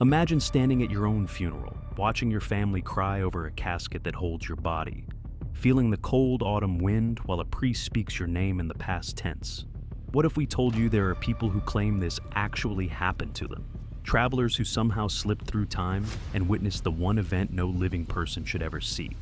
Imagine standing at your own funeral, watching your family cry over a casket that holds your body, feeling the cold autumn wind while a priest speaks your name in the past tense. What if we told you there are people who claim this actually happened to them? Travelers who somehow slipped through time and witnessed the one event no living person should ever see.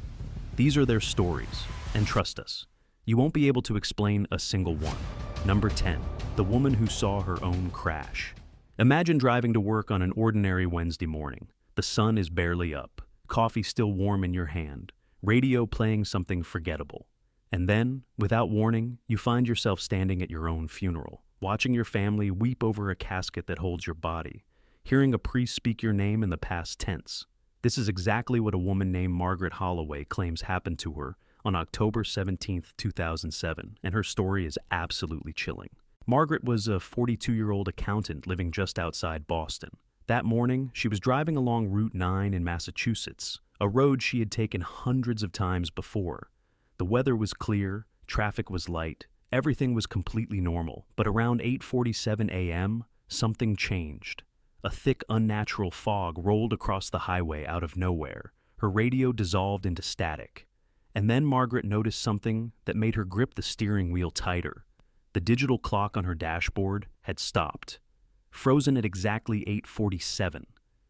These are their stories, and trust us, you won't be able to explain a single one. Number 10, the woman who saw her own crash. Imagine driving to work on an ordinary Wednesday morning. The sun is barely up, coffee still warm in your hand, radio playing something forgettable. And then, without warning, you find yourself standing at your own funeral, watching your family weep over a casket that holds your body, hearing a priest speak your name in the past tense. This is exactly what a woman named Margaret Holloway claims happened to her on October 17, 2007, and her story is absolutely chilling. Margaret was a 42-year-old accountant living just outside Boston. That morning, she was driving along Route 9 in Massachusetts, a road she had taken hundreds of times before. The weather was clear, traffic was light, everything was completely normal, but around 8:47 a.m., something changed. A thick, unnatural fog rolled across the highway out of nowhere. Her radio dissolved into static. And then Margaret noticed something that made her grip the steering wheel tighter. The digital clock on her dashboard had stopped, frozen at exactly 8:47.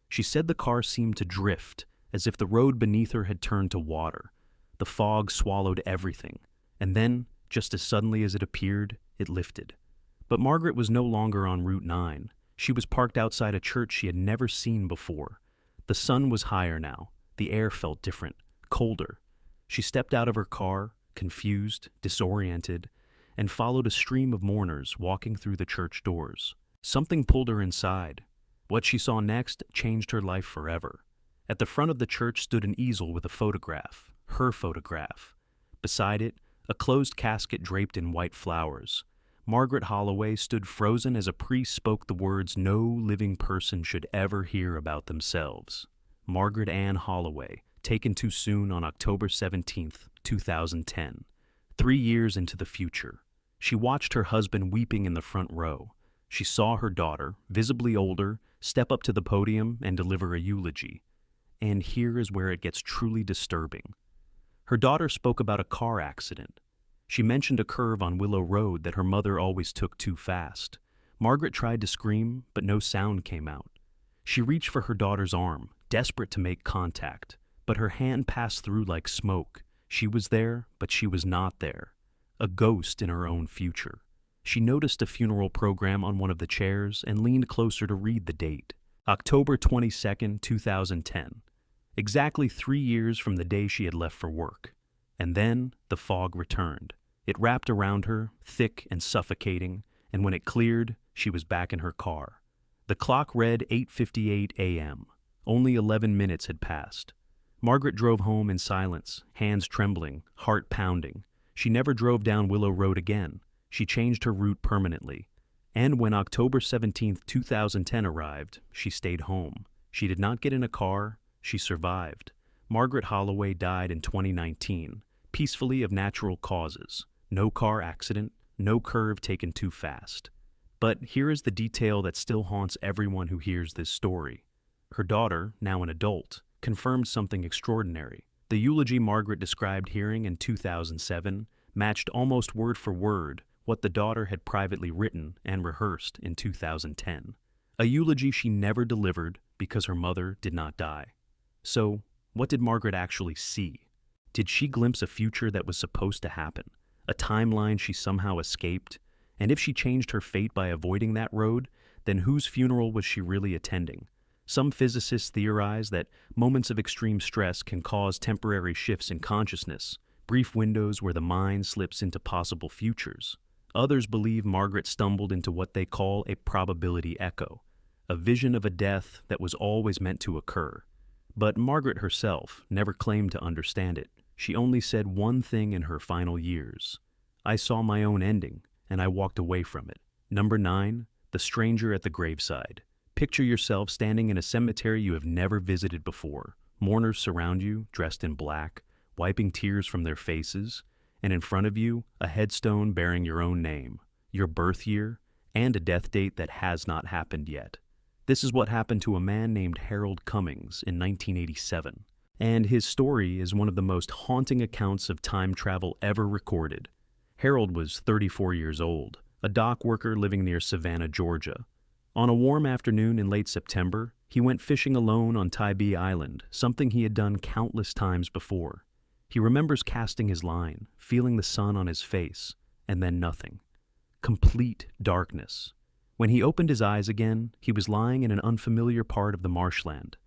She said the car seemed to drift, as if the road beneath her had turned to water. The fog swallowed everything, and then, just as suddenly as it appeared, it lifted. But Margaret was no longer on Route 9. She was parked outside a church she had never seen before. The sun was higher now. The air felt different, colder. She stepped out of her car, confused, disoriented, and followed a stream of mourners walking through the church doors. Something pulled her inside. What she saw next changed her life forever. At the front of the church stood an easel with a photograph, her photograph. Beside it, a closed casket draped in white flowers. Margaret Holloway stood frozen as a priest spoke the words no living person should ever hear about themselves. Margaret Ann Holloway, taken too soon on October 17, 2010. 3 years into the future. She watched her husband weeping in the front row. She saw her daughter, visibly older, step up to the podium and deliver a eulogy. And here is where it gets truly disturbing. Her daughter spoke about a car accident. She mentioned a curve on Willow Road that her mother always took too fast. Margaret tried to scream, but no sound came out. She reached for her daughter's arm, desperate to make contact, but her hand passed through like smoke. She was there, but she was not there. A ghost in her own future. She noticed a funeral program on one of the chairs and leaned closer to read the date. October 22, 2010. Exactly 3 years from the day she had left for work. And then the fog returned. It wrapped around her, thick and suffocating, and when it cleared, she was back in her car. The clock read 8:58 a.m. Only 11 minutes had passed. Margaret drove home in silence, hands trembling, heart pounding. She never drove down Willow Road again. She changed her route permanently. And when October 17, 2010 arrived, she stayed home. She did not get in a car. She survived. Margaret Holloway died in 2019, peacefully of natural causes. No car accident, no curve taken too fast. But here is the detail that still haunts everyone who hears this story. Her daughter, now an adult, confirmed something extraordinary. The eulogy Margaret described hearing in 2007 matched almost word for word what the daughter had privately written and rehearsed in 2010. A eulogy she never delivered because her mother did not die. So, what did Margaret actually see? Did she glimpse a future that was supposed to happen? A timeline she somehow escaped? And if she changed her fate by avoiding that road, then whose funeral was she really attending? Some physicists theorize that moments of extreme stress can cause temporary shifts in consciousness, brief windows where the mind slips into possible futures. Others believe Margaret stumbled into what they call a probability echo, a vision of a death that was always meant to occur. But Margaret herself never claimed to understand it. She only said one thing in her final years. I saw my own ending, and I walked away from it. Number 9, the stranger at the graveside. Picture yourself standing in a cemetery you have never visited before. Mourners surround you, dressed in black, wiping tears from their faces, and in front of you, a headstone bearing your own name, your birth year, and a death date that has not happened yet. This is what happened to a man named Harold Cummings in 1987, and his story is one of the most haunting accounts of time travel ever recorded. Harold was 34 years old, a dock worker living near Savannah, Georgia. On a warm afternoon in late September, he went fishing alone on Tybee Island, something he had done countless times before. He remembers casting his line, feeling the sun on his face, and then nothing. Complete darkness. When he opened his eyes again, he was lying in an unfamiliar part of the marshland.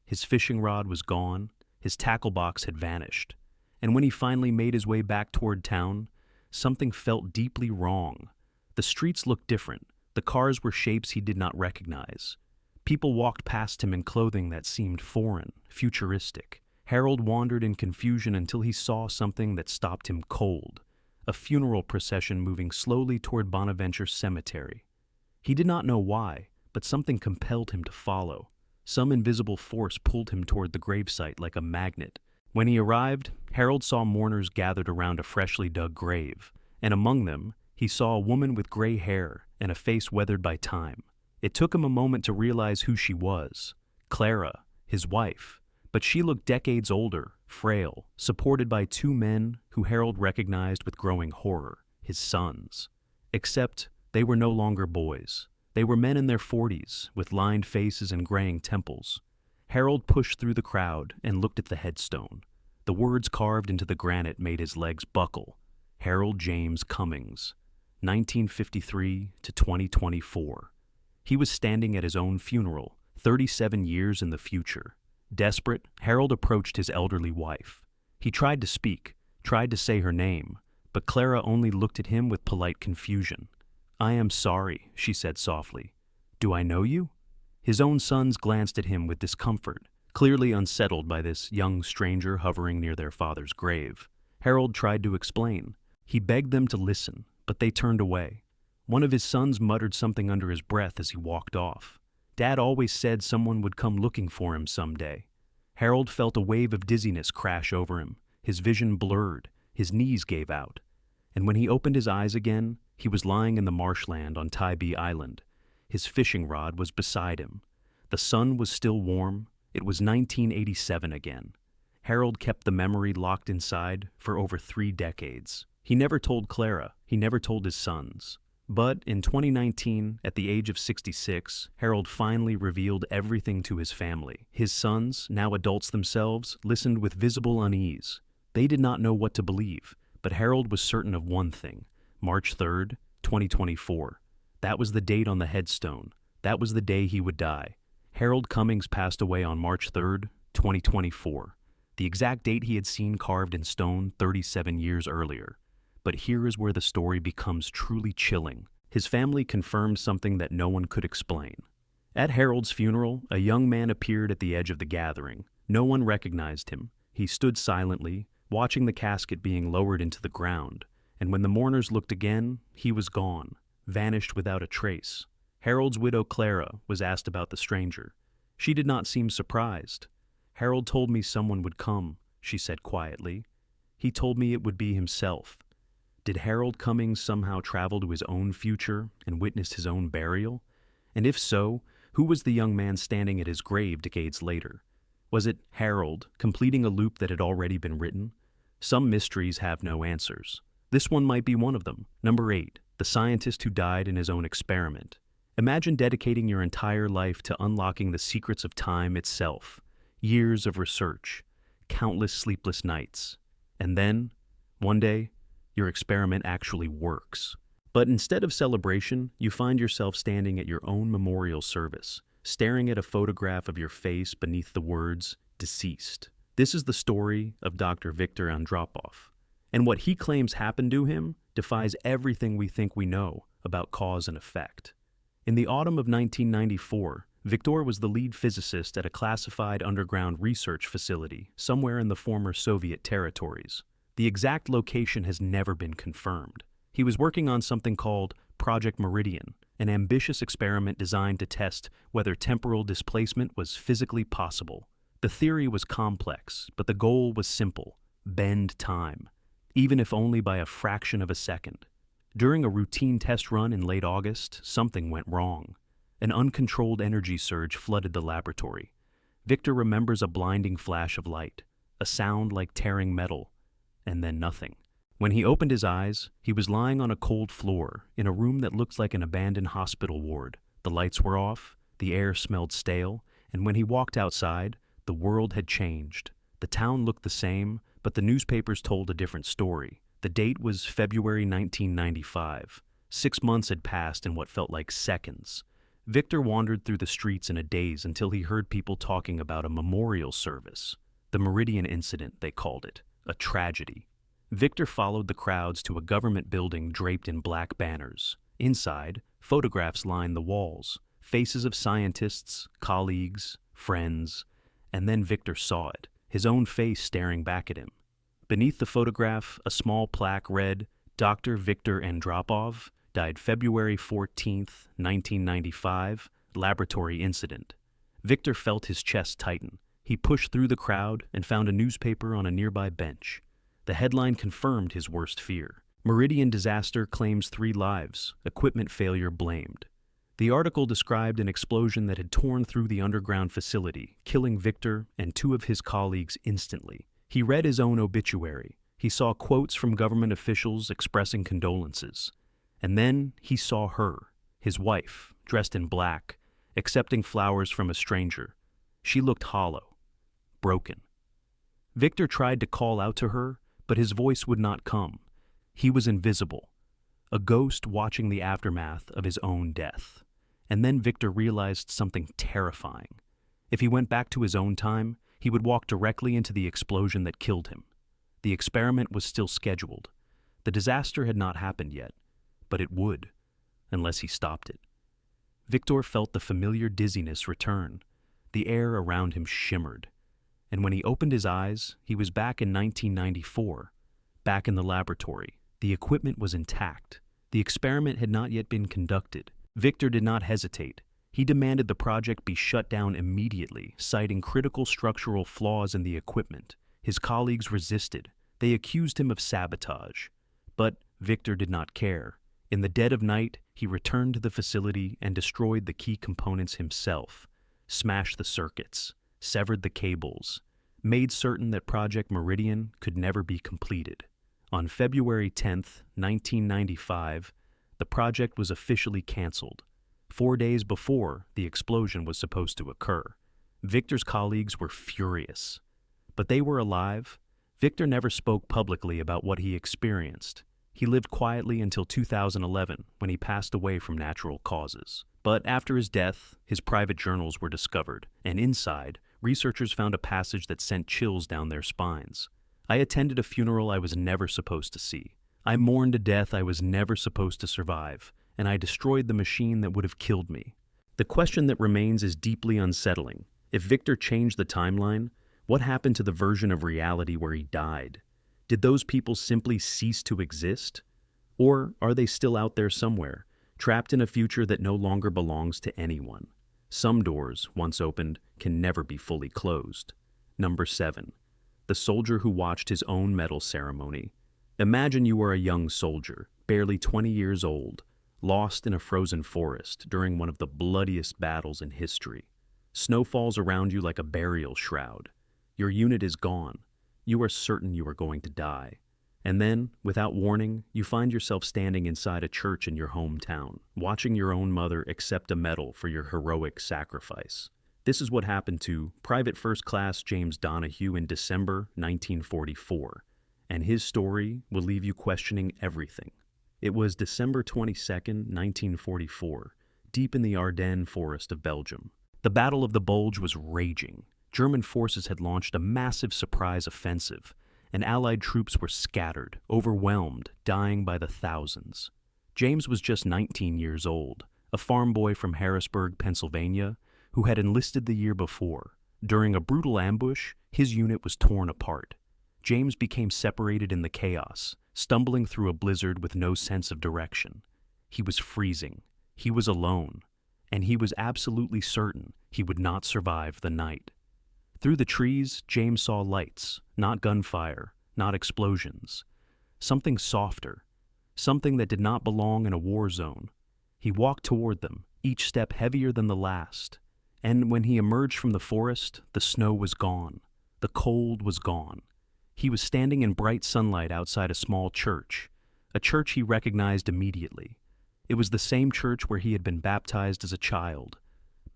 His fishing rod was gone, his tackle box had vanished, and when he finally made his way back toward town, something felt deeply wrong. The streets looked different, the cars were shapes he did not recognize. People walked past him in clothing that seemed foreign, futuristic. Harold wandered in confusion until he saw something that stopped him cold, a funeral procession moving slowly toward Bonaventure Cemetery. He did not know why, but something compelled him to follow. Some invisible force pulled him toward the gravesite like a magnet. When he arrived, Harold saw mourners gathered around a freshly dug grave, and among them, he saw a woman with gray hair and a face weathered by time. It took him a moment to realize who she was, Clara, his wife, but she looked decades older, frail, supported by two men who Harold recognized with growing horror, his sons. Except they were no longer boys. They were men in their 40s, with lined faces and graying temples. Harold pushed through the crowd and looked at the headstone. The words carved into the granite made his legs buckle. Harold James Cummings, 1953 to 2024. He was standing at his own funeral, 37 years in the future. Desperate, Harold approached his elderly wife. He tried to speak, tried to say her name, but Clara only looked at him with polite confusion. "I am sorry," she said softly. "Do I know you?" His own sons glanced at him with discomfort, clearly unsettled by this young stranger hovering near their father's grave. Harold tried to explain. He begged them to listen, but they turned away. One of his sons muttered something under his breath as he walked off. Dad always said someone would come looking for him someday. Harold felt a wave of dizziness crash over him. His vision blurred, his knees gave out. And when he opened his eyes again, he was lying in the marshland on Tybee Island. His fishing rod was beside him. The sun was still warm. It was 1987 again. Harold kept the memory locked inside for over 3 decades. He never told Clara. He never told his sons. But in 2019, at the age of 66, Harold finally revealed everything to his family. His sons, now adults themselves, listened with visible unease. They did not know what to believe, but Harold was certain of one thing: March 3rd, 2024. That was the date on the headstone. That was the day he would die. Harold Cummings passed away on March 3rd, 2024, the exact date he had seen carved in stone 37 years earlier. But here is where the story becomes truly chilling. His family confirmed something that no one could explain. At Harold's funeral, a young man appeared at the edge of the gathering. No one recognized him. He stood silently, watching the casket being lowered into the ground, and when the mourners looked again, he was gone, vanished without a trace. Harold's widow Clara was asked about the stranger. She did not seem surprised. "Harold told me someone would come," she said quietly. "He told me it would be himself." Did Harold Cummings somehow travel to his own future and witness his own burial? And if so, who was the young man standing at his grave decades later? Was it Harold, completing a loop that had already been written? Some mysteries have no answers. This one might be one of them. Number 8, the scientist who died in his own experiment. Imagine dedicating your entire life to unlocking the secrets of time itself. Years of research, countless sleepless nights. And then, one day, your experiment actually works. But instead of celebration, you find yourself standing at your own memorial service, staring at a photograph of your face beneath the words, "Deceased." This is the story of Dr. Viktor Andropov. And what he claims happened to him defies everything we think we know about cause and effect. In the autumn of 1994, Viktor was the lead physicist at a classified underground research facility somewhere in the former Soviet territories. The exact location has never been confirmed. He was working on something called Project Meridian, an ambitious experiment designed to test whether temporal displacement was physically possible. The theory was complex, but the goal was simple: bend time, even if only by a fraction of a second. During a routine test run in late August, something went wrong. An uncontrolled energy surge flooded the laboratory. Victor remembers a blinding flash of light, a sound like tearing metal, and then nothing. When he opened his eyes, he was lying on a cold floor in a room that looked like an abandoned hospital ward. The lights were off, the air smelled stale, and when he walked outside, the world had changed. The town looked the same, but the newspapers told a different story. The date was February 1995. 6 months had passed in what felt like seconds. Victor wandered through the streets in a daze until he heard people talking about a memorial service. The Meridian incident, they called it. A tragedy. Victor followed the crowds to a government building draped in black banners. Inside, photographs lined the walls. Faces of scientists, colleagues, friends. And then Victor saw it, his own face staring back at him. Beneath the photograph, a small plaque read, Dr. Victor Andropov, died February 14, 1995, laboratory incident. Victor felt his chest tighten. He pushed through the crowd and found a newspaper on a nearby bench. The headline confirmed his worst fear. Meridian disaster claims 3 lives, equipment failure blamed. The article described an explosion that had torn through the underground facility, killing Victor and 2 of his colleagues instantly. He read his own obituary. He saw quotes from government officials expressing condolences. And then he saw her, his wife, dressed in black, accepting flowers from a stranger. She looked hollow, broken. Victor tried to call out to her, but his voice would not come. He was invisible, a ghost watching the aftermath of his own death. And then Victor realized something terrifying. If he went back to his own time, he would walk directly into the explosion that killed him. The experiment was still scheduled. The disaster had not happened yet, but it would, unless he stopped it. Victor felt the familiar dizziness return. The air around him shimmered. And when he opened his eyes, he was back in 1994, back in the laboratory. The equipment was intact. The experiment had not yet been conducted. Victor did not hesitate. He demanded the project be shut down immediately, citing critical structural flaws in the equipment. His colleagues resisted. They accused him of sabotage. But Victor did not care. In the dead of night, he returned to the facility and destroyed the key components himself, smashed the circuits, severed the cables, made certain that Project Meridian could never be completed. On February 10, 1995, the project was officially canceled, 4 days before the explosion was supposed to occur. Victor's colleagues were furious. But they were alive. Victor never spoke publicly about what he experienced. He lived quietly until 2011, when he passed away from natural causes. But after his death, his private journals were discovered, and inside, researchers found a passage that sent chills down their spines. I attended a funeral I was never supposed to see. I mourned a death I was never supposed to survive, and I destroyed the machine that would have killed me. The question that remains is deeply unsettling. If Victor changed the timeline, what happened to the version of reality where he died? Did those people simply cease to exist? Or are they still out there somewhere, trapped in a future that no longer belongs to anyone? Some doors, once opened, can never be fully closed. Number 7. The soldier who watched his own medal ceremony. Imagine you are a young soldier, barely 20 years old, lost in a frozen forest during one of the bloodiest battles in history. Snow falls around you like a burial shroud. Your unit is gone. You are certain you are going to die. And then, without warning, you find yourself standing inside a church in your hometown, watching your own mother accept a medal for your heroic sacrifice. This is what happened to Private First Class James Donahue in December 1944, and his story will leave you questioning everything. It was December 22nd, 1944, deep in the Ardennes forest of Belgium. The Battle of the Bulge was raging. German forces had launched a massive surprise offensive, and Allied troops were scattered, overwhelmed, dying by the thousands. James was just 19 years old, a farm boy from Harrisburg, Pennsylvania, who had enlisted the year before. During a brutal ambush, his unit was torn apart. James became separated in the chaos, stumbling through a blizzard with no sense of direction. He was freezing. He was alone. And he was absolutely certain he would not survive the night. Through the trees, James saw lights, not gunfire, not explosions. Something softer, something that did not belong in a war zone. He walked toward them, each step heavier than the last. And when he emerged from the forest, the snow was gone. The cold was gone. He was standing in bright sunlight outside a small church, a church he recognized immediately. It was the same church where he had been baptized as a child,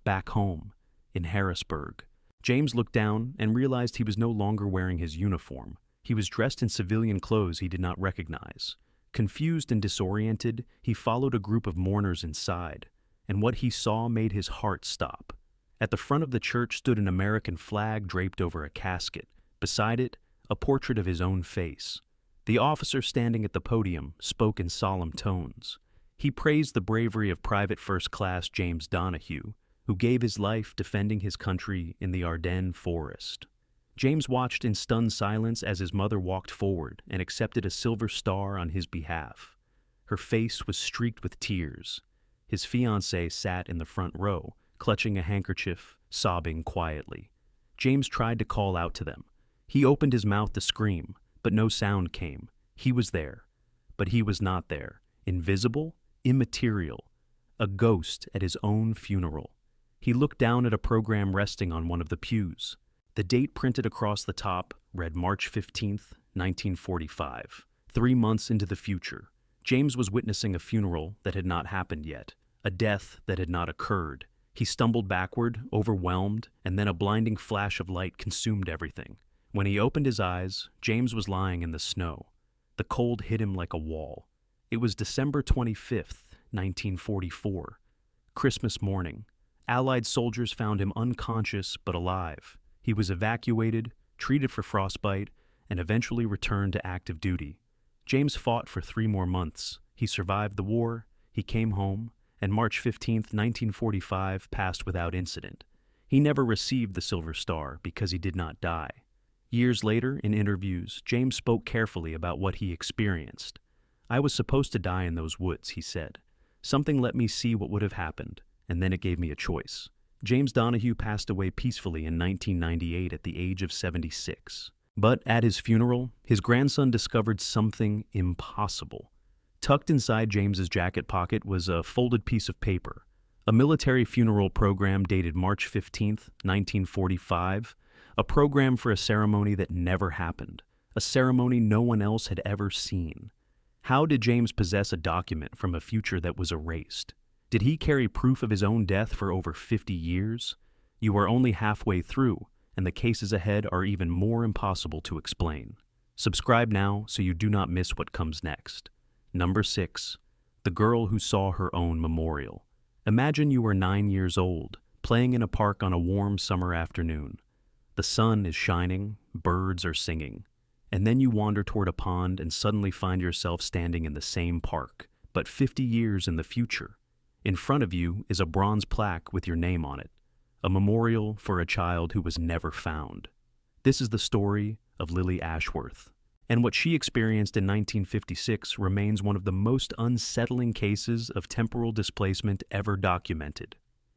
back home, in Harrisburg. James looked down and realized he was no longer wearing his uniform. He was dressed in civilian clothes he did not recognize. Confused and disoriented, he followed a group of mourners inside, and what he saw made his heart stop. At the front of the church stood an American flag draped over a casket. Beside it, a portrait of his own face. The officer standing at the podium spoke in solemn tones. He praised the bravery of Private First Class James Donahue, who gave his life defending his country in the Ardennes forest. James watched in stunned silence as his mother walked forward and accepted a silver star on his behalf. Her face was streaked with tears. His fiancée sat in the front row, clutching a handkerchief, sobbing quietly. James tried to call out to them. He opened his mouth to scream, but no sound came. He was there, but he was not there. Invisible, immaterial, a ghost at his own funeral. He looked down at a program resting on one of the pews. The date printed across the top read March 15th, 1945, 3 months into the future. James was witnessing a funeral that had not happened yet, a death that had not occurred. He stumbled backward, overwhelmed, and then a blinding flash of light consumed everything. When he opened his eyes, James was lying in the snow. The cold hit him like a wall. It was December 25th, 1944, Christmas morning. Allied soldiers found him unconscious but alive. He was evacuated, treated for frostbite, and eventually returned to active duty. James fought for 3 more months. He survived the war, he came home, and March 15th, 1945 passed without incident. He never received the Silver Star because he did not die. Years later, in interviews, James spoke carefully about what he experienced. "I was supposed to die in those woods," he said. "Something let me see what would have happened, and then it gave me a choice." James Donahue passed away peacefully in 1998 at the age of 76. But at his funeral, his grandson discovered something impossible. Tucked inside James's jacket pocket was a folded piece of paper, a military funeral program dated March 15th, 1945, a program for a ceremony that never happened, a ceremony no one else had ever seen. How did James possess a document from a future that was erased? Did he carry proof of his own death for over 50 years? You are only halfway through, and the cases ahead are even more impossible to explain. Subscribe now so you do not miss what comes next. Number 6. The girl who saw her own memorial. Imagine you are 9 years old, playing in a park on a warm summer afternoon. The sun is shining, birds are singing, and then you wander toward a pond and suddenly find yourself standing in the same park, but 50 years in the future. In front of you is a bronze plaque with your name on it, a memorial for a child who was never found. This is the story of Lily Ashworth, and what she experienced in 1956 remains one of the most unsettling cases of temporal displacement ever documented.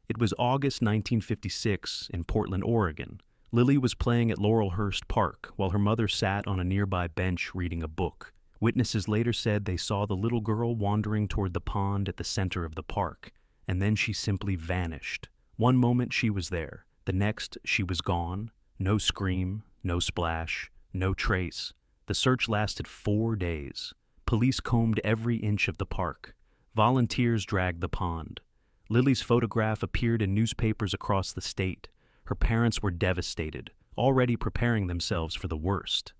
It was August 1956 in Portland, Oregon. Lily was playing at Laurelhurst Park while her mother sat on a nearby bench reading a book. Witnesses later said they saw the little girl wandering toward the pond at the center of the park, and then she simply vanished. One moment she was there, the next she was gone. No scream, no splash, no trace. The search lasted 4 days. Police combed every inch of the park. Volunteers dragged the pond. Lily's photograph appeared in newspapers across the state. Her parents were devastated, already preparing themselves for the worst.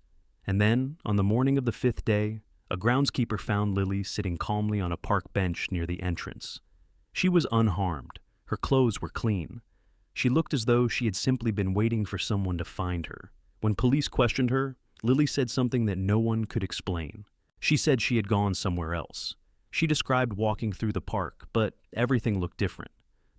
And then, on the morning of the 5th day, a groundskeeper found Lily sitting calmly on a park bench near the entrance. She was unharmed. Her clothes were clean. She looked as though she had simply been waiting for someone to find her. When police questioned her, Lily said something that no one could explain. She said she had gone somewhere else. She described walking through the park, but everything looked different.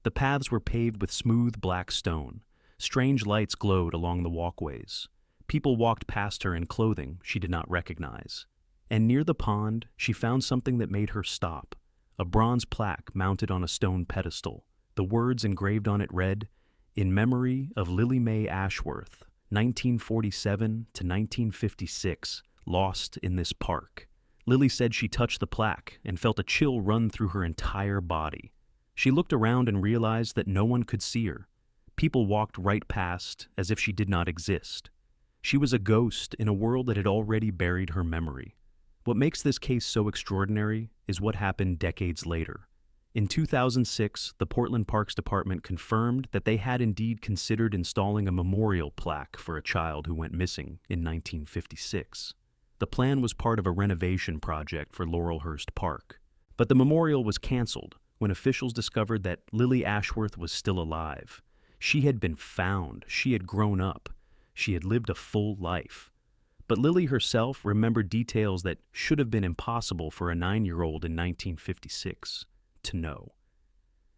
The paths were paved with smooth black stone. Strange lights glowed along the walkways. People walked past her in clothing she did not recognize. And near the pond, she found something that made her stop. A bronze plaque mounted on a stone pedestal. The words engraved on it read, "In memory of Lily Mae Ashworth, 1947 to 1956, lost in this park." Lily said she touched the plaque and felt a chill run through her entire body. She looked around and realized that no one could see her. People walked right past as if she did not exist. She was a ghost in a world that had already buried her memory. What makes this case so extraordinary is what happened decades later. In 2006, the Portland Parks Department confirmed that they had indeed considered installing a memorial plaque for a child who went missing in 1956. The plan was part of a renovation project for Laurelhurst Park. But the memorial was canceled when officials discovered that Lily Ashworth was still alive. She had been found. She had grown up. She had lived a full life. But Lily herself remembered details that should have been impossible for a 9-year-old in 1956 to know.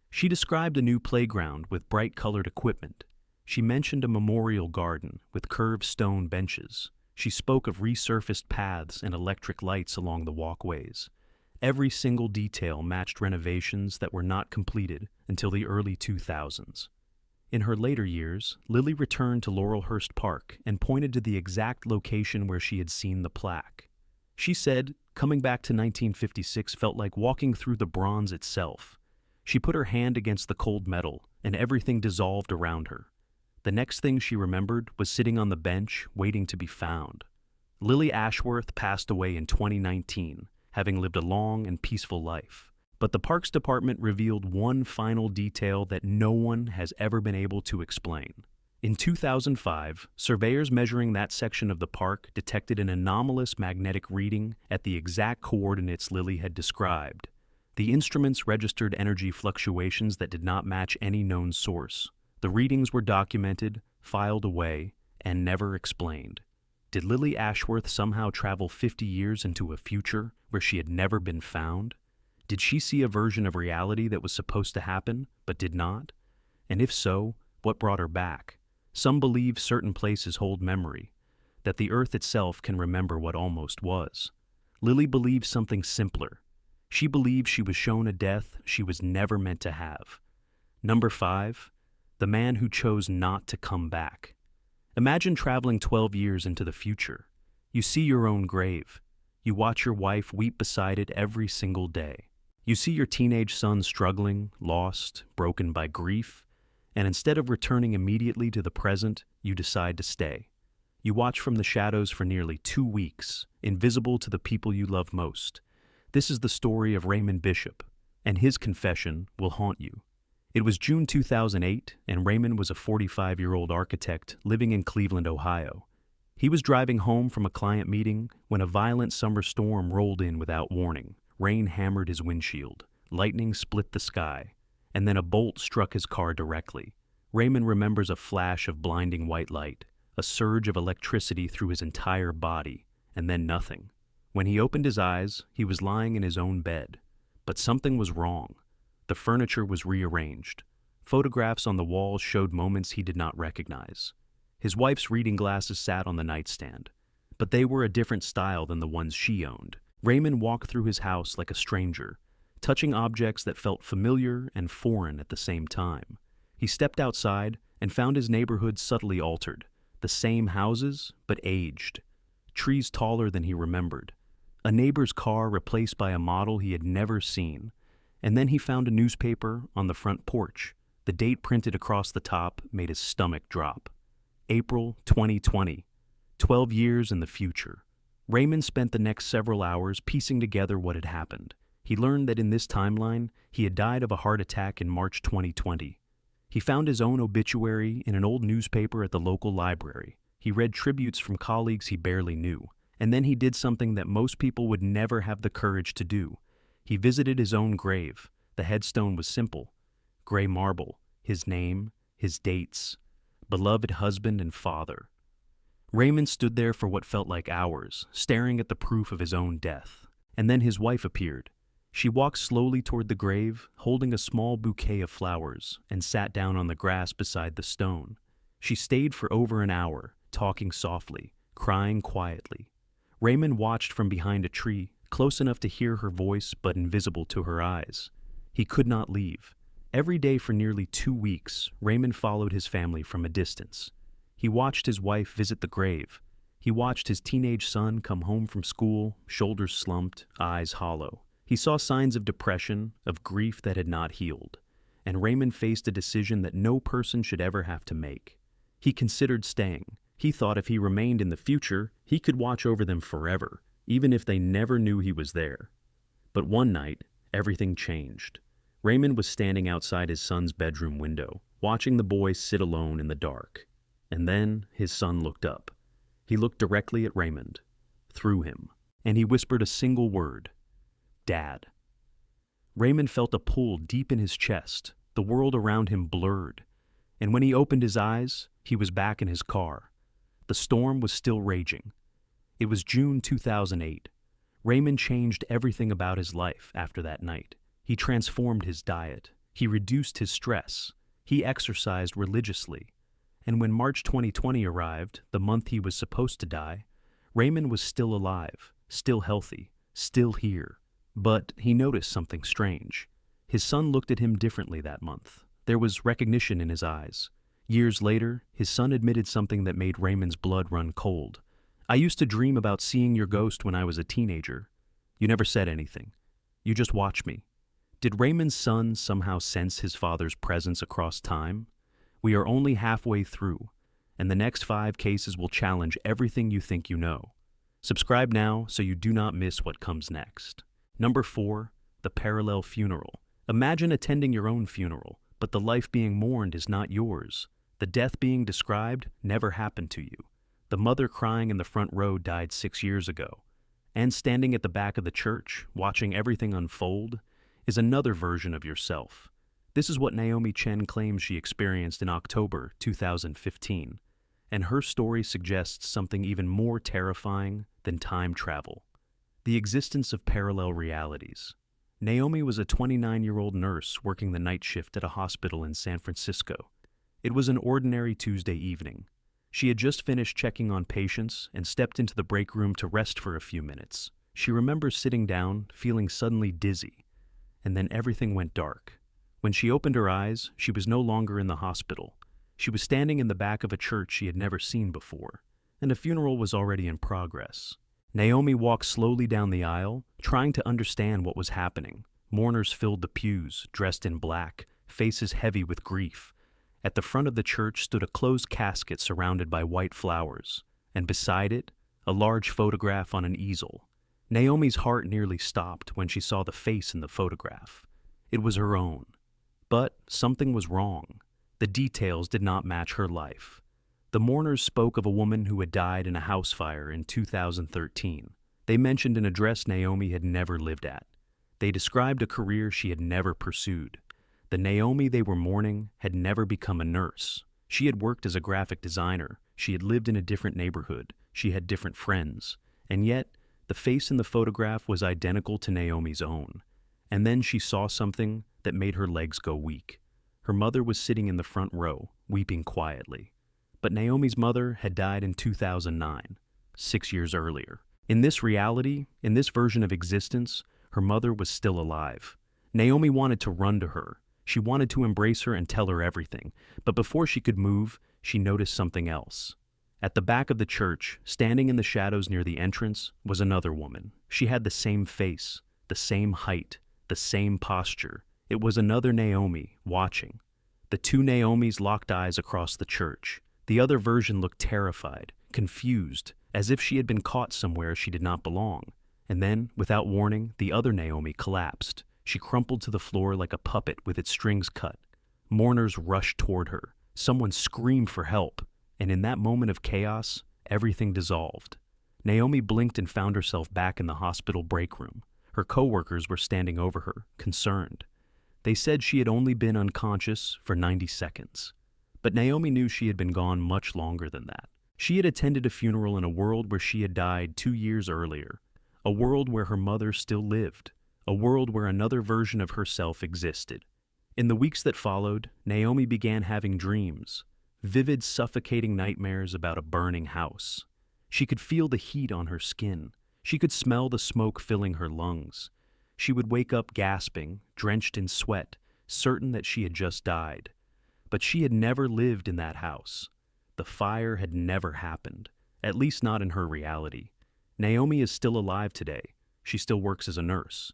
She described a new playground with bright-colored equipment. She mentioned a memorial garden with curved stone benches. She spoke of resurfaced paths and electric lights along the walkways. Every single detail matched renovations that were not completed until the early 2000s. In her later years, Lily returned to Laurelhurst Park and pointed to the exact location where she had seen the plaque. She said, coming back to 1956 felt like walking through the bronze itself. She put her hand against the cold metal, and everything dissolved around her. The next thing she remembered was sitting on the bench, waiting to be found. Lily Ashworth passed away in 2019, having lived a long and peaceful life. But the Parks Department revealed one final detail that no one has ever been able to explain. In 2005, surveyors measuring that section of the park detected an anomalous magnetic reading at the exact coordinates Lily had described. The instruments registered energy fluctuations that did not match any known source. The readings were documented, filed away, and never explained. Did Lily Ashworth somehow travel 50 years into a future where she had never been found? Did she see a version of reality that was supposed to happen, but did not? And if so, what brought her back? Some believe certain places hold memory, that the earth itself can remember what almost was. Lily believed something simpler. She believed she was shown a death she was never meant to have. Number 5, the man who chose not to come back. Imagine traveling 12 years into the future. You see your own grave. You watch your wife weep beside it every single day. You see your teenage son struggling, lost, broken by grief, and instead of returning immediately to the present, you decide to stay. You watch from the shadows for nearly 2 weeks, invisible to the people you love most. This is the story of Raymond Bishop, and his confession will haunt you. It was June 2008, and Raymond was a 45-year-old architect living in Cleveland, Ohio. He was driving home from a client meeting when a violent summer storm rolled in without warning. Rain hammered his windshield, lightning split the sky, and then a bolt struck his car directly. Raymond remembers a flash of blinding white light, a surge of electricity through his entire body, and then nothing. When he opened his eyes, he was lying in his own bed. But something was wrong. The furniture was rearranged. Photographs on the walls showed moments he did not recognize. His wife's reading glasses sat on the nightstand, but they were a different style than the ones she owned. Raymond walked through his house like a stranger, touching objects that felt familiar and foreign at the same time. He stepped outside and found his neighborhood subtly altered. The same houses, but aged. Trees taller than he remembered. A neighbor's car replaced by a model he had never seen. And then he found a newspaper on the front porch. The date printed across the top made his stomach drop. April 2020. 12 years in the future. Raymond spent the next several hours piecing together what had happened. He learned that in this timeline, he had died of a heart attack in March 2020. He found his own obituary in an old newspaper at the local library. He read tributes from colleagues he barely knew. And then he did something that most people would never have the courage to do. He visited his own grave. The headstone was simple. Gray marble, his name, his dates, beloved husband and father. Raymond stood there for what felt like hours, staring at the proof of his own death. And then his wife appeared. She walked slowly toward the grave, holding a small bouquet of flowers, and sat down on the grass beside the stone. She stayed for over an hour, talking softly, crying quietly. Raymond watched from behind a tree, close enough to hear her voice but invisible to her eyes. He could not leave. Every day for nearly 2 weeks, Raymond followed his family from a distance. He watched his wife visit the grave. He watched his teenage son come home from school, shoulders slumped, eyes hollow. He saw signs of depression, of grief that had not healed. and Raymond faced a decision that no person should ever have to make. He considered staying. He thought if he remained in the future, he could watch over them forever, even if they never knew he was there. But one night, everything changed. Raymond was standing outside his son's bedroom window, watching the boy sit alone in the dark. And then his son looked up. He looked directly at Raymond, through him, and he whispered a single word: "Dad." Raymond felt a pull deep in his chest. The world around him blurred. And when he opened his eyes, he was back in his car. The storm was still raging. It was June 2008. Raymond changed everything about his life after that night. He transformed his diet. He reduced his stress. He exercised religiously. And when March 2020 arrived, the month he was supposed to die, Raymond was still alive, still healthy, still here. But he noticed something strange. His son looked at him differently that month. There was recognition in his eyes. Years later, his son admitted something that made Raymond's blood run cold. "I used to dream about seeing your ghost when I was a teenager. You never said anything. You just watched me." Did Raymond's son somehow sense his father's presence across time? We are only halfway through, and the next 5 cases will challenge everything you think you know. Subscribe now so you do not miss what comes next. Number 4, the parallel funeral. Imagine attending your own funeral, but the life being mourned is not yours. The death being described never happened to you. The mother crying in the front row died 6 years ago. And standing at the back of the church, watching everything unfold, is another version of yourself. This is what Naomi Chen claims she experienced in October 2015, and her story suggests something even more terrifying than time travel: the existence of parallel realities. Naomi was a 29-year-old nurse working the night shift at a hospital in San Francisco. It was an ordinary Tuesday evening. She had just finished checking on patients and stepped into the break room to rest for a few minutes. She remembers sitting down, feeling suddenly dizzy, and then everything went dark. When she opened her eyes, she was no longer in the hospital. She was standing in the back of a church she had never seen before, and a funeral was already in progress. Naomi walked slowly down the aisle, trying to understand what was happening. Mourners filled the pews, dressed in black, faces heavy with grief. At the front of the church stood a closed casket surrounded by white flowers, and beside it, a large photograph on an easel. Naomi's heart nearly stopped when she saw the face in the photograph. It was her own. But something was wrong. The details did not match her life. The mourners spoke of a woman who had died in a house fire in 2013. They mentioned an address Naomi had never lived at. They described a career she had never pursued. The Naomi they were mourning had never become a nurse. She had worked as a graphic designer. She had lived in a different neighborhood. She had different friends. And yet, the face in the photograph was identical to Naomi's own. And then she saw something that made her legs go weak. Her mother was sitting in the front row, weeping quietly. But Naomi's mother had died in 2009, 6 years earlier. In this reality, in this version of existence, her mother was still alive. Naomi wanted to run to her. She wanted to embrace her and tell her everything. But before she could move, she noticed something else. At the back of the church, standing in the shadows near the entrance, was another woman. She had the same face, the same height, the same posture. It was another Naomi, watching. The two Naomis locked eyes across the church. The other version looked terrified, confused, as if she had been caught somewhere she did not belong. And then, without warning, the other Naomi collapsed. She crumpled to the floor like a puppet with its strings cut. Mourners rushed toward her. Someone screamed for help. And in that moment of chaos, everything dissolved. Naomi blinked and found herself back in the hospital break room. Her coworkers were standing over her, concerned. They said she had only been unconscious for 90 seconds. But Naomi knew she had been gone much longer than that. She had attended a funeral in a world where she had died 2 years earlier, a world where her mother still lived, a world where another version of herself existed. In the weeks that followed, Naomi began having dreams, vivid, suffocating nightmares about a burning house. She could feel the heat on her skin. She could smell the smoke filling her lungs. She would wake up gasping, drenched in sweat, certain that she had just died. But she had never lived in that house. The fire had never happened, at least not in her reality. Naomi is still alive today. She still works as a nurse.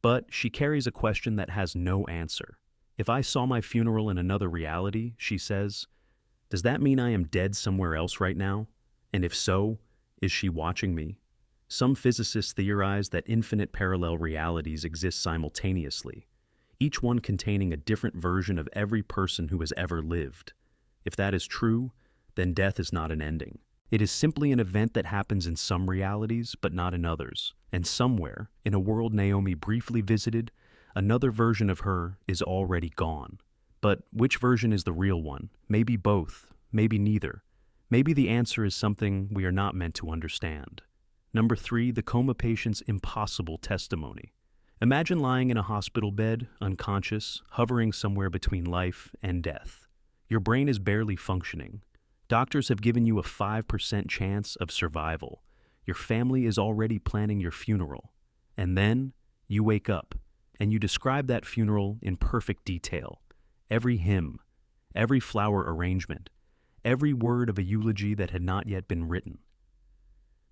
But she carries a question that has no answer. If I saw my funeral in another reality, she says, does that mean I am dead somewhere else right now? And if so, is she watching me? Some physicists theorize that infinite parallel realities exist simultaneously, each one containing a different version of every person who has ever lived. If that is true, then death is not an ending. It is simply an event that happens in some realities, but not in others. And somewhere, in a world Naomi briefly visited, another version of her is already gone. But which version is the real one? Maybe both, maybe neither. Maybe the answer is something we are not meant to understand. Number 3, the coma patient's impossible testimony. Imagine lying in a hospital bed, unconscious, hovering somewhere between life and death. Your brain is barely functioning. Doctors have given you a 5% chance of survival. Your family is already planning your funeral. And then you wake up, and you describe that funeral in perfect detail. Every hymn, every flower arrangement, every word of a eulogy that had not yet been written.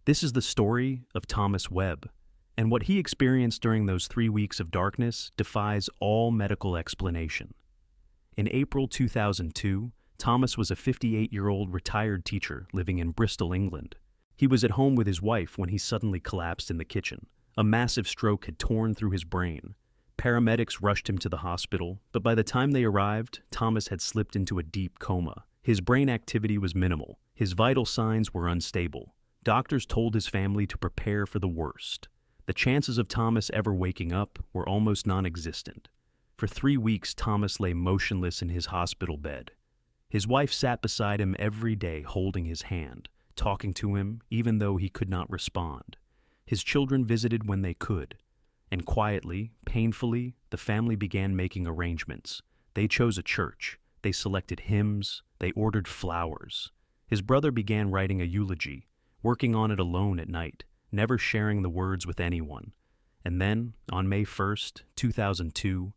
This is the story of Thomas Webb, and what he experienced during those 3 weeks of darkness defies all medical explanation. In April 2002, Thomas was a 58-year-old retired teacher living in Bristol, England. He was at home with his wife when he suddenly collapsed in the kitchen. A massive stroke had torn through his brain. Paramedics rushed him to the hospital, but by the time they arrived, Thomas had slipped into a deep coma. His brain activity was minimal. His vital signs were unstable. Doctors told his family to prepare for the worst. The chances of Thomas ever waking up were almost non-existent. For 3 weeks, Thomas lay motionless in his hospital bed. His wife sat beside him every day, holding his hand, talking to him even though he could not respond. His children visited when they could. And quietly, painfully, the family began making arrangements. They chose a church. They selected hymns. They ordered flowers. His brother began writing a eulogy, working on it alone at night, never sharing the words with anyone. And then, on May 1st, 2002,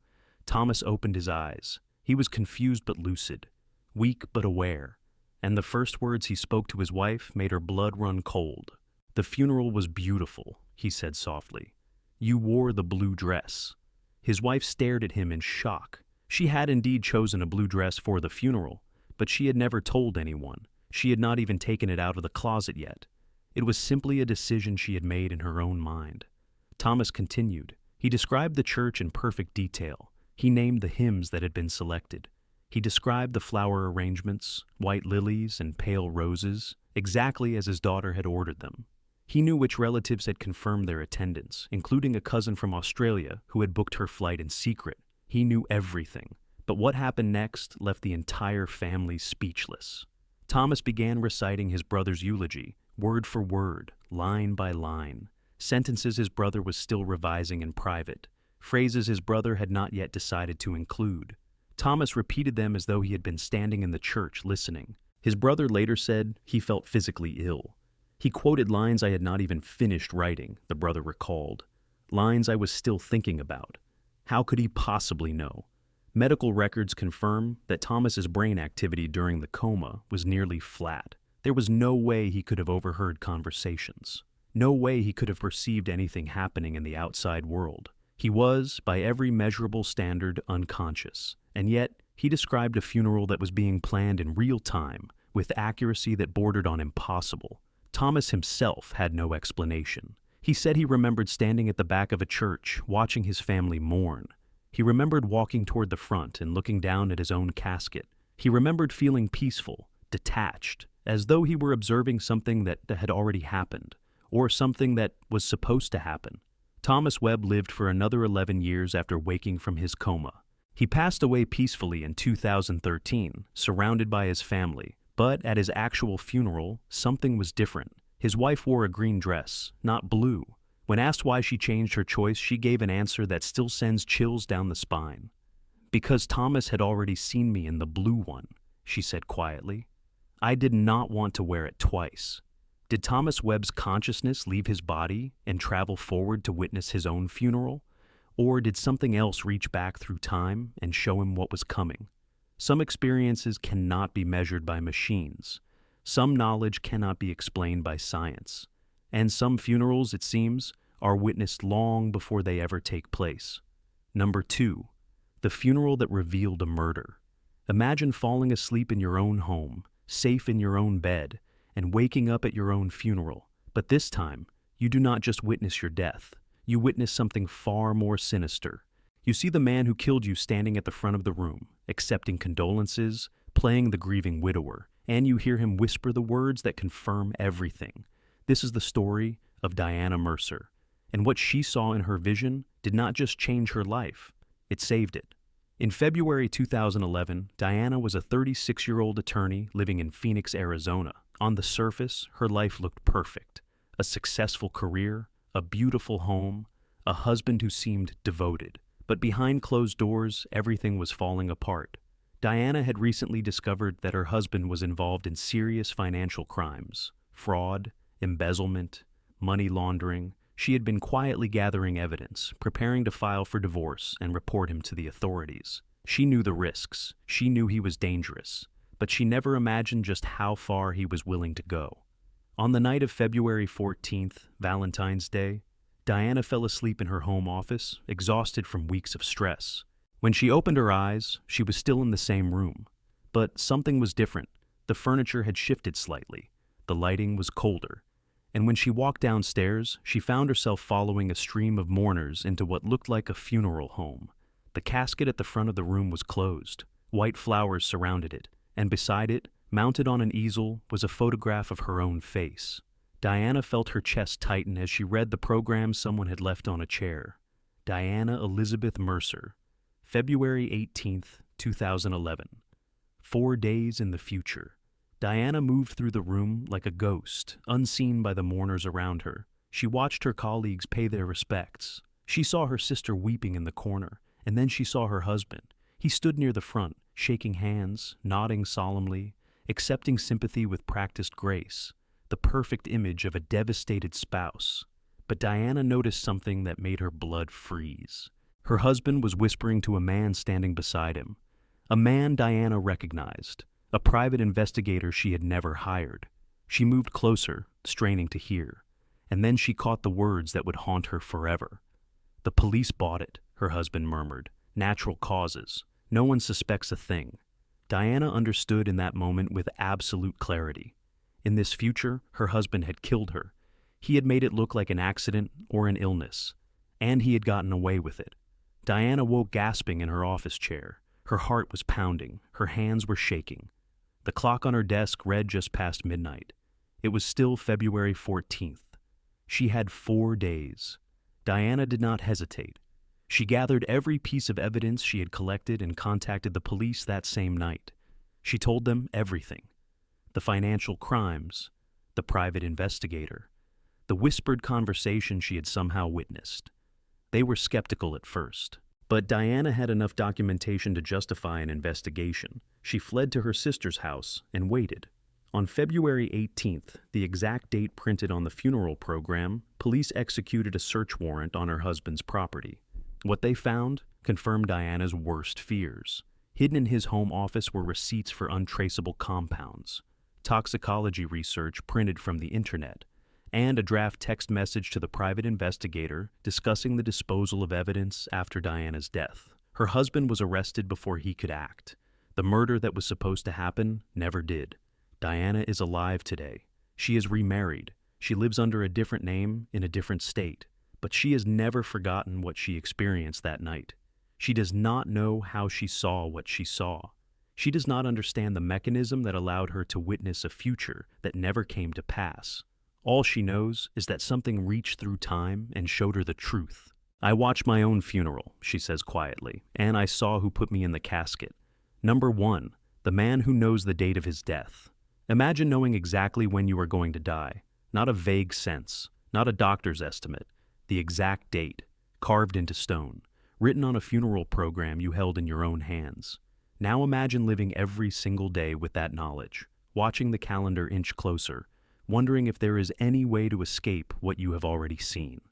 Thomas opened his eyes. He was confused but lucid, weak but aware, and the first words he spoke to his wife made her blood run cold. "The funeral was beautiful," he said softly. "You wore the blue dress." His wife stared at him in shock. She had indeed chosen a blue dress for the funeral, but she had never told anyone. She had not even taken it out of the closet yet. It was simply a decision she had made in her own mind. Thomas continued. He described the church in perfect detail. He named the hymns that had been selected. He described the flower arrangements, white lilies and pale roses, exactly as his daughter had ordered them. He knew which relatives had confirmed their attendance, including a cousin from Australia who had booked her flight in secret. He knew everything, but what happened next left the entire family speechless. Thomas began reciting his brother's eulogy, word for word, line by line, sentences his brother was still revising in private, phrases his brother had not yet decided to include. Thomas repeated them as though he had been standing in the church listening. His brother later said he felt physically ill. He quoted lines I had not even finished writing, the brother recalled. Lines I was still thinking about. How could he possibly know? Medical records confirm that Thomas's brain activity during the coma was nearly flat. There was no way he could have overheard conversations. No way he could have perceived anything happening in the outside world. He was, by every measurable standard, unconscious. And yet, he described a funeral that was being planned in real time, with accuracy that bordered on impossible. Thomas himself had no explanation. He said he remembered standing at the back of a church, watching his family mourn. He remembered walking toward the front and looking down at his own casket. He remembered feeling peaceful, detached, as though he were observing something that had already happened, or something that was supposed to happen. Thomas Webb lived for another 11 years after waking from his coma. He passed away peacefully in 2013, surrounded by his family, but at his actual funeral, something was different. His wife wore a green dress, not blue. When asked why she changed her choice, she gave an answer that still sends chills down the spine. "Because Thomas had already seen me in the blue one," she said quietly. "I did not want to wear it twice." Did Thomas Webb's consciousness leave his body and travel forward to witness his own funeral? Or did something else reach back through time and show him what was coming? Some experiences cannot be measured by machines. Some knowledge cannot be explained by science. And some funerals, it seems, are witnessed long before they ever take place. Number 2, the funeral that revealed a murder. Imagine falling asleep in your own home, safe in your own bed, and waking up at your own funeral. But this time, you do not just witness your death. You witness something far more sinister. You see the man who killed you standing at the front of the room, accepting condolences, playing the grieving widower, and you hear him whisper the words that confirm everything. This is the story of Diana Mercer, and what she saw in her vision did not just change her life, it saved it. In February 2011, Diana was a 36-year-old attorney living in Phoenix, Arizona. On the surface, her life looked perfect. A successful career, a beautiful home, a husband who seemed devoted. But behind closed doors, everything was falling apart. Diana had recently discovered that her husband was involved in serious financial crimes, fraud, embezzlement, money laundering. She had been quietly gathering evidence, preparing to file for divorce and report him to the authorities. She knew the risks. She knew he was dangerous. But she never imagined just how far he was willing to go. On the night of February 14th, Valentine's Day, Diana fell asleep in her home office, exhausted from weeks of stress. When she opened her eyes, she was still in the same room. But something was different. The furniture had shifted slightly. The lighting was colder. And when she walked downstairs, she found herself following a stream of mourners into what looked like a funeral home. The casket at the front of the room was closed. White flowers surrounded it, and beside it, mounted on an easel, was a photograph of her own face. Diana felt her chest tighten as she read the program someone had left on a chair. Diana Elizabeth Mercer, February 18th, 2011. 4 days in the future. Diana moved through the room like a ghost, unseen by the mourners around her. She watched her colleagues pay their respects. She saw her sister weeping in the corner, and then she saw her husband. He stood near the front, shaking hands, nodding solemnly, accepting sympathy with practiced grace, the perfect image of a devastated spouse. But Diana noticed something that made her blood freeze. Her husband was whispering to a man standing beside him, a man Diana recognized, a private investigator she had never hired. She moved closer, straining to hear, and then she caught the words that would haunt her forever. "The police bought it," her husband murmured. "Natural causes. No one suspects a thing." Diana understood in that moment with absolute clarity. In this future, her husband had killed her. He had made it look like an accident or an illness, and he had gotten away with it. Diana woke gasping in her office chair. Her heart was pounding. Her hands were shaking. The clock on her desk read just past midnight. It was still February 14th. She had 4 days. Diana did not hesitate. She gathered every piece of evidence she had collected and contacted the police that same night. She told them everything. The financial crimes, the private investigator, the whispered conversation she had somehow witnessed. They were skeptical at first, but Diana had enough documentation to justify an investigation. She fled to her sister's house and waited. On February 18th, the exact date printed on the funeral program, police executed a search warrant on her husband's property. What they found confirmed Diana's worst fears. Hidden in his home office were receipts for untraceable compounds, toxicology research printed from the internet, and a draft text message to the private investigator discussing the disposal of evidence after Diana's death. Her husband was arrested before he could act. The murder that was supposed to happen never did. Diana is alive today. She is remarried. She lives under a different name in a different state. But she has never forgotten what she experienced that night. She does not know how she saw what she saw. She does not understand the mechanism that allowed her to witness a future that never came to pass. All she knows is that something reached through time and showed her the truth. "I watched my own funeral," she says quietly, "and I saw who put me in the casket. Number 1, the man who knows the date of his death. Imagine knowing exactly when you are going to die. Not a vague sense, not a doctor's estimate. The exact date, carved into stone, written on a funeral program you held in your own hands. Now imagine living every single day with that knowledge, watching the calendar inch closer, wondering if there is any way to escape what you have already seen.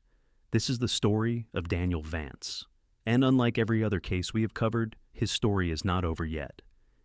This is the story of Daniel Vance. And unlike every other case we have covered, his story is not over yet.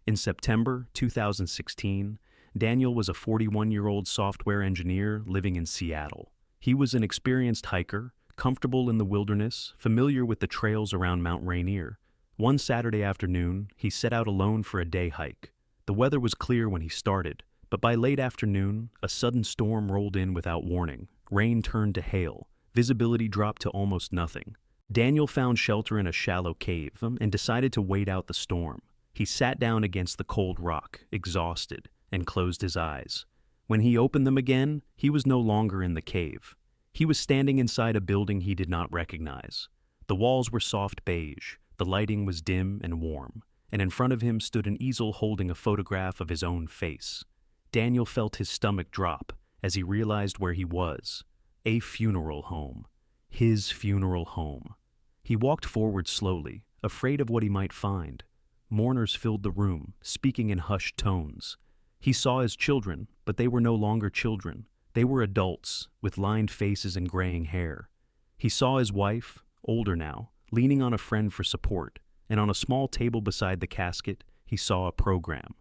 In September 2016, Daniel was a 41-year-old software engineer living in Seattle. He was an experienced hiker, comfortable in the wilderness, familiar with the trails around Mount Rainier. One Saturday afternoon, he set out alone for a day hike. The weather was clear when he started, but by late afternoon, a sudden storm rolled in without warning. Rain turned to hail. Visibility dropped to almost nothing. Daniel found shelter in a shallow cave and decided to wait out the storm. He sat down against the cold rock, exhausted, and closed his eyes. When he opened them again, he was no longer in the cave. He was standing inside a building he did not recognize. The walls were soft beige, the lighting was dim and warm, and in front of him stood an easel holding a photograph of his own face. Daniel felt his stomach drop as he realized where he was. A funeral home. His funeral home. He walked forward slowly, afraid of what he might find. Mourners filled the room, speaking in hushed tones. He saw his children, but they were no longer children. They were adults, with lined faces and graying hair. He saw his wife, older now, leaning on a friend for support, and on a small table beside the casket, he saw a program.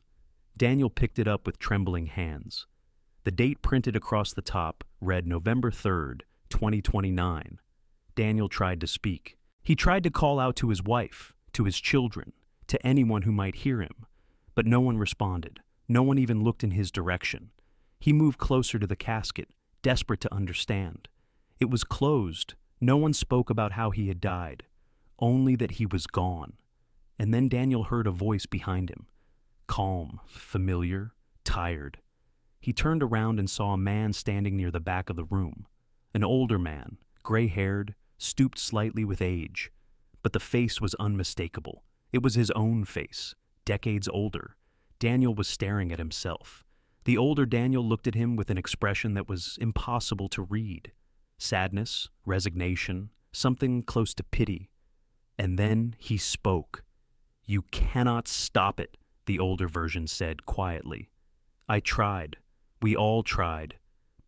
Daniel picked it up with trembling hands. The date printed across the top read November 3rd, 2029. Daniel tried to speak. He tried to call out to his wife, to his children, to anyone who might hear him, but no one responded. No one even looked in his direction. He moved closer to the casket, desperate to understand. It was closed. No one spoke about how he had died, only that he was gone. And then Daniel heard a voice behind him, calm, familiar, tired. He turned around and saw a man standing near the back of the room. An older man, gray-haired, stooped slightly with age. But the face was unmistakable. It was his own face, decades older. Daniel was staring at himself. The older Daniel looked at him with an expression that was impossible to read. Sadness, resignation, something close to pity. And then he spoke. "You cannot stop it," the older version said quietly. "I tried. We all tried."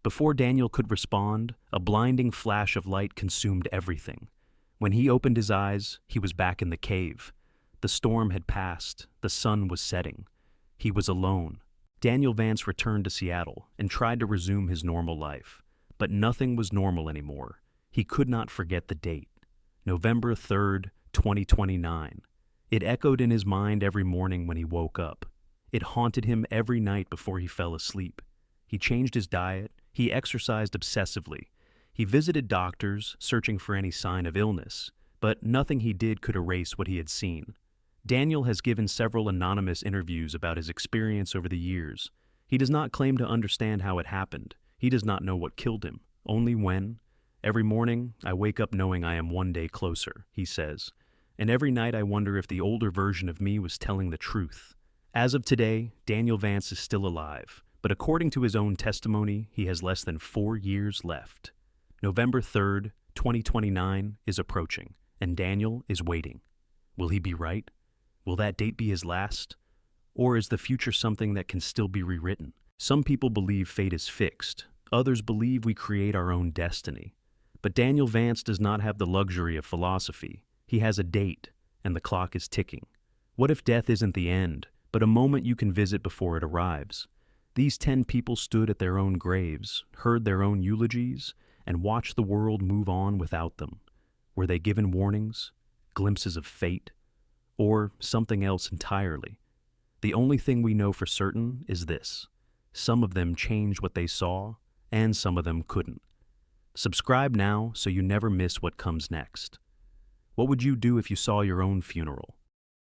Before Daniel could respond, a blinding flash of light consumed everything. When he opened his eyes, he was back in the cave. The storm had passed. The sun was setting. He was alone. Daniel Vance returned to Seattle and tried to resume his normal life. But nothing was normal anymore. He could not forget the date. November 3rd, 2029. It echoed in his mind every morning when he woke up. It haunted him every night before he fell asleep. He changed his diet. He exercised obsessively. He visited doctors, searching for any sign of illness, but nothing he did could erase what he had seen. Daniel has given several anonymous interviews about his experience over the years. He does not claim to understand how it happened. He does not know what killed him, only when. "Every morning, I wake up knowing I am one day closer," he says. "And every night I wonder if the older version of me was telling the truth." As of today, Daniel Vance is still alive, but according to his own testimony, he has less than 4 years left. November 3rd, 2029 is approaching, and Daniel is waiting. Will he be right? Will that date be his last? Or is the future something that can still be rewritten? Some people believe fate is fixed. Others believe we create our own destiny. But Daniel Vance does not have the luxury of philosophy. He has a date, and the clock is ticking. What if death isn't the end, but a moment you can visit before it arrives? These 10 people stood at their own graves, heard their own eulogies, and watched the world move on without them. Were they given warnings, glimpses of fate, or something else entirely? The only thing we know for certain is this: some of them changed what they saw, and some of them couldn't. Subscribe now so you never miss what comes next. What would you do if you saw your own funeral?